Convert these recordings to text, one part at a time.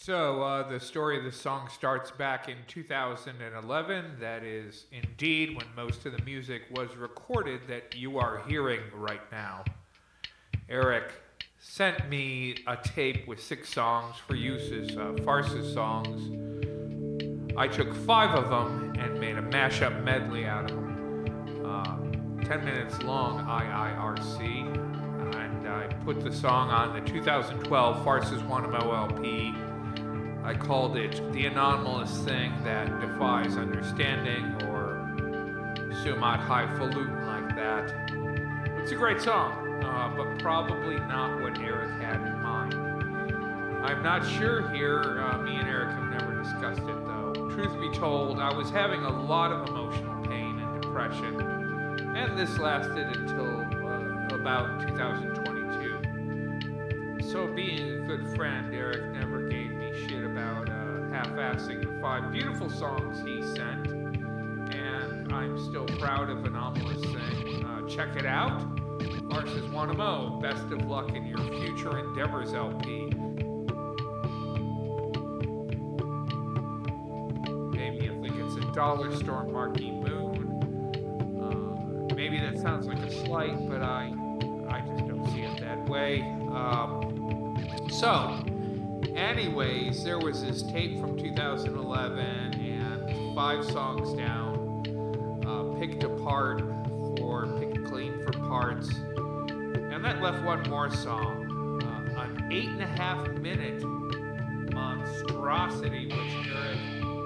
The story of the song starts back in 2011. That is indeed when most of the music was recorded that you are hearing right now. Eric sent me a tape with 6 songs for use as Farce's songs. I took 5 of them and made a mashup medley out of them. 10 minutes long, IIRC. And I put the song on the 2012 Farce's 1MO LP. I called it The Anomalous Thing That Defies Understanding, or Sumat Highfalutin like that. It's a great song, but probably not what Eric had in mind. I'm not sure here, me and Eric have never discussed it though. Truth be told, I was having a lot of emotional pain and depression, and this lasted until about 2022. So being a good friend, Eric never gave me shit about half-assing the 5 beautiful songs he sent, and I'm still proud of Anomalous Thing. Check it out. Farce's 1MO, Best of Luck in Your Future Endeavors LP. Maybe you think it's a dollar store marquee moon. Maybe that sounds like a slight, but I just don't see it that way. Anyways, there was this tape from 2011 and 5 songs down, picked apart for picked clean for parts, and that left one more song, an 8.5-minute monstrosity, which Eric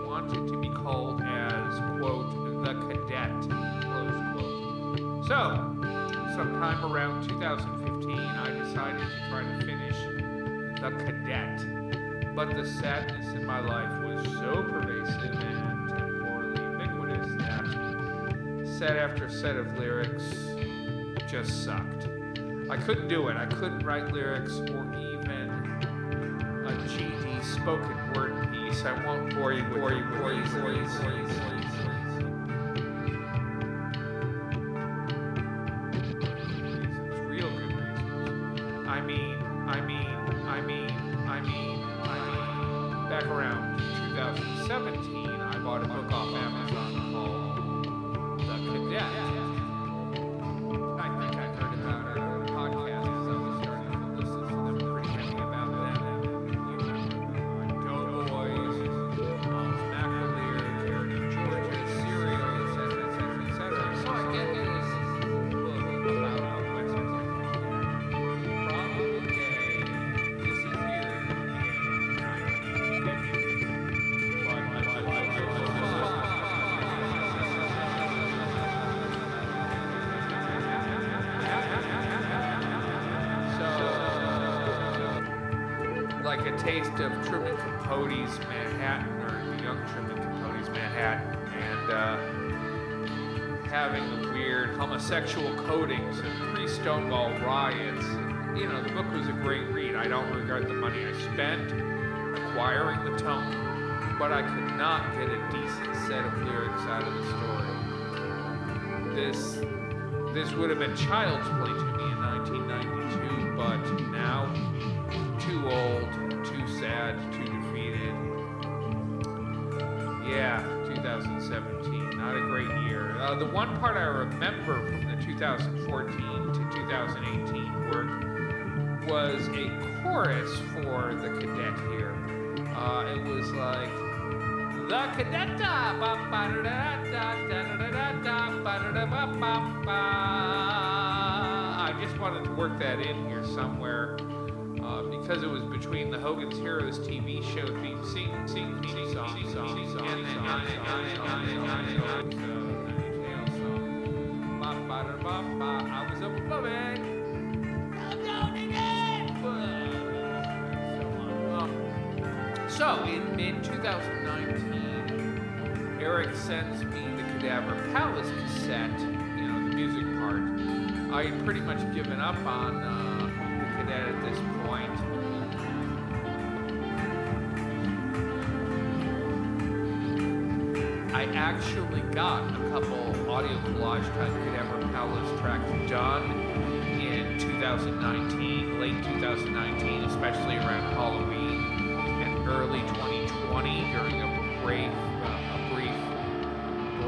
wanted to be called as, quote, the Cadet, close quote. So, sometime around 2015, I decided to try to finish the Cadet, but the sadness in my life was so pervasive and temporally ubiquitous that set after set of lyrics just sucked. I couldn't do it. I couldn't write lyrics or even a GD spoken word piece. I won't bore you with reasons. Real good reasons. I mean. Back around 2017, I bought a book off Amazon called The Cadet. I think I heard about it on a podcast as I was starting to listen to them, pretty heavy about them. You remember Doughboys, McAleer, Heritage Georgia, Serial, etc. So I get this book about West Virginia. Probably gay. This is here in 1950. Like a taste of Truman Capote's Manhattan, or the young Truman Capote's Manhattan, and having the weird homosexual codings of pre-Stonewall riots. You know, the book was a great read. I don't regret the money I spent acquiring the tome, but I could not get a decent set of lyrics out of the story. This would have been child's play to me in 1992, but now, too old, too sad, too defeated. Yeah, 2017, not a great year. The one part I remember from the 2014 to 2018 work was a chorus for the Cadet here. It was like, the Cadet-Ah, I just wanted to work that in here somewhere. Because it was between the Hogan's Heroes TV show theme song, I was up above it. I'm down again. So in mid-2019, Eric sends me the Cadaver Palace cassette, you know, the music part. I had pretty much given up on the Cadet at this point. I actually got a couple audio collage type Cadaver Palace tracks done in 2019, late 2019, especially around Halloween and early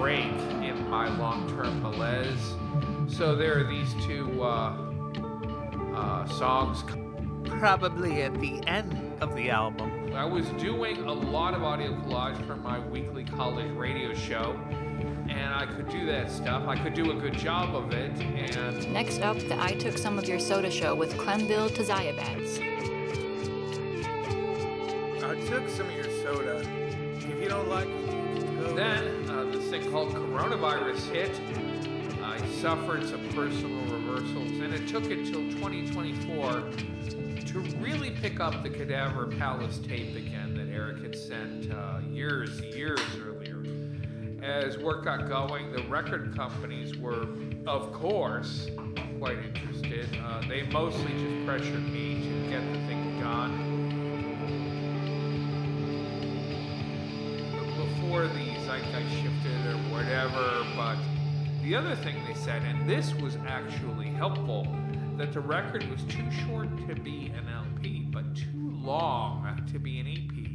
break in my long-term malaise. So there are these two songs. Probably at the end of the album. I was doing a lot of audio collage for my weekly college radio show, and I could do that stuff. I could do a good job of it. And next up, the I Took Some of Your Soda show with Clemville to Zayabats. I took some of your soda. If you don't like it, you can go. Then this thing called coronavirus hit. I suffered some personal reversals, and it took until 2024 to really pick up the Cadaver Palace tape again that Eric had sent years earlier. As work got going, the record companies were, of course, quite interested. They mostly just pressured me to get the thing done. Before these, I shifted or whatever, but the other thing they said, and this was actually helpful, that the record was too short to be an LP, but too long to be an EP.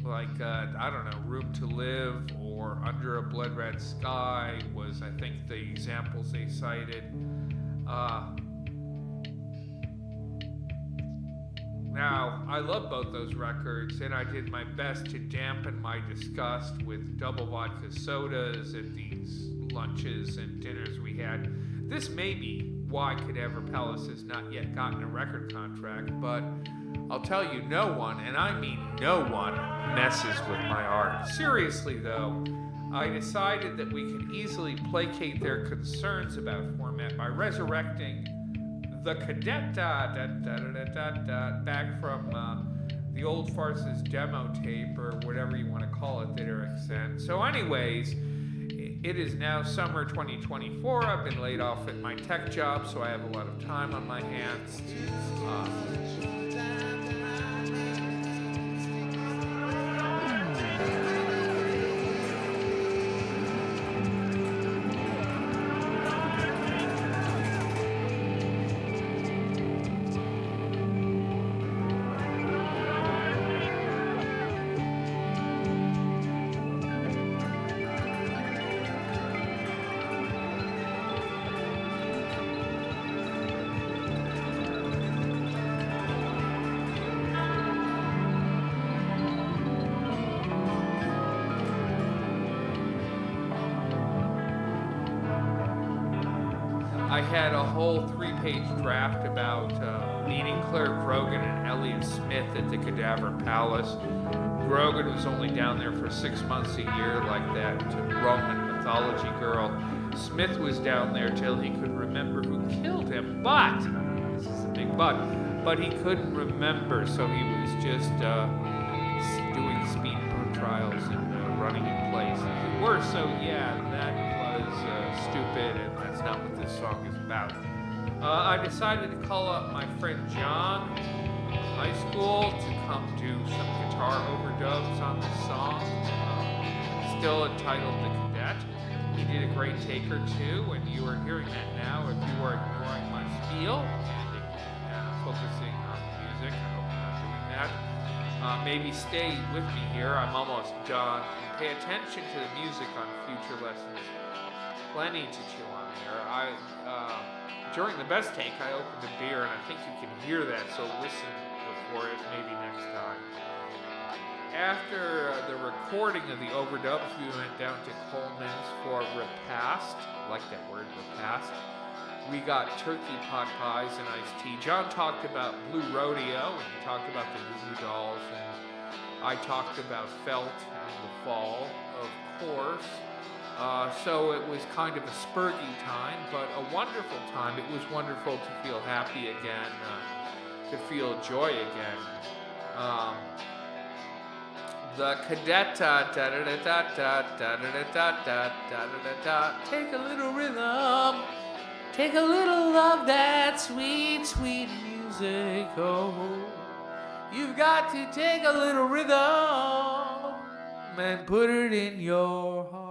Like, I don't know, Room to Live or Under a Blood Red Sky was, I think, the examples they cited. Now, I love both those records, and I did my best to dampen my disgust with double vodka sodas at these lunches and dinners we had. This may be why Cadaver Palace has not yet gotten a record contract, but I'll tell you, no one, and I mean no one, messes with my art. Seriously, though, I decided that we could easily placate their concerns about format by resurrecting the Cadet-Ah back from the Old Farces demo tape, or whatever you want to call it, that Eric sent. So anyways, it is now summer 2024. I've been laid off at my tech job, so I have a lot of time on my hands. I had a whole 3-page draft about meeting Claire Grogan and Elliott Smith at the Cadaver Palace. Grogan was only down there for 6 months a year, like that Roman mythology girl. Smith was down there till he could remember who killed him, but, this is a big but he couldn't remember, so he was just doing speed boat trials and running in place, as it were. So yeah, that was stupid, and that's not what this song is about. I decided to call up my friend John from high school to come do some guitar overdubs on this song, still entitled The Cadet. He did a great take or two, and you are hearing that now. If you are ignoring my spiel and focusing on the music, I hope you're not doing that. Maybe stay with me here. I'm almost done. Pay attention to the music on future lessons. Plenty to chew on there. During the best take, I opened a beer, and I think you can hear that, so listen for it maybe next time. After the recording of the overdubs, we went down to Coleman's for repast, like that word, repast. We got turkey pot pies and iced tea. John talked about Blue Rodeo, and he talked about the Voodoo Dolls, and I talked about Felt and the Fall, of course. So it was kind of a spurgy time, but a wonderful time. It was wonderful to feel happy again, to feel joy again. The Cadet-Ah, take a little rhythm, take a little of that sweet, sweet music. Oh, you've got to take a little rhythm and put it in your heart.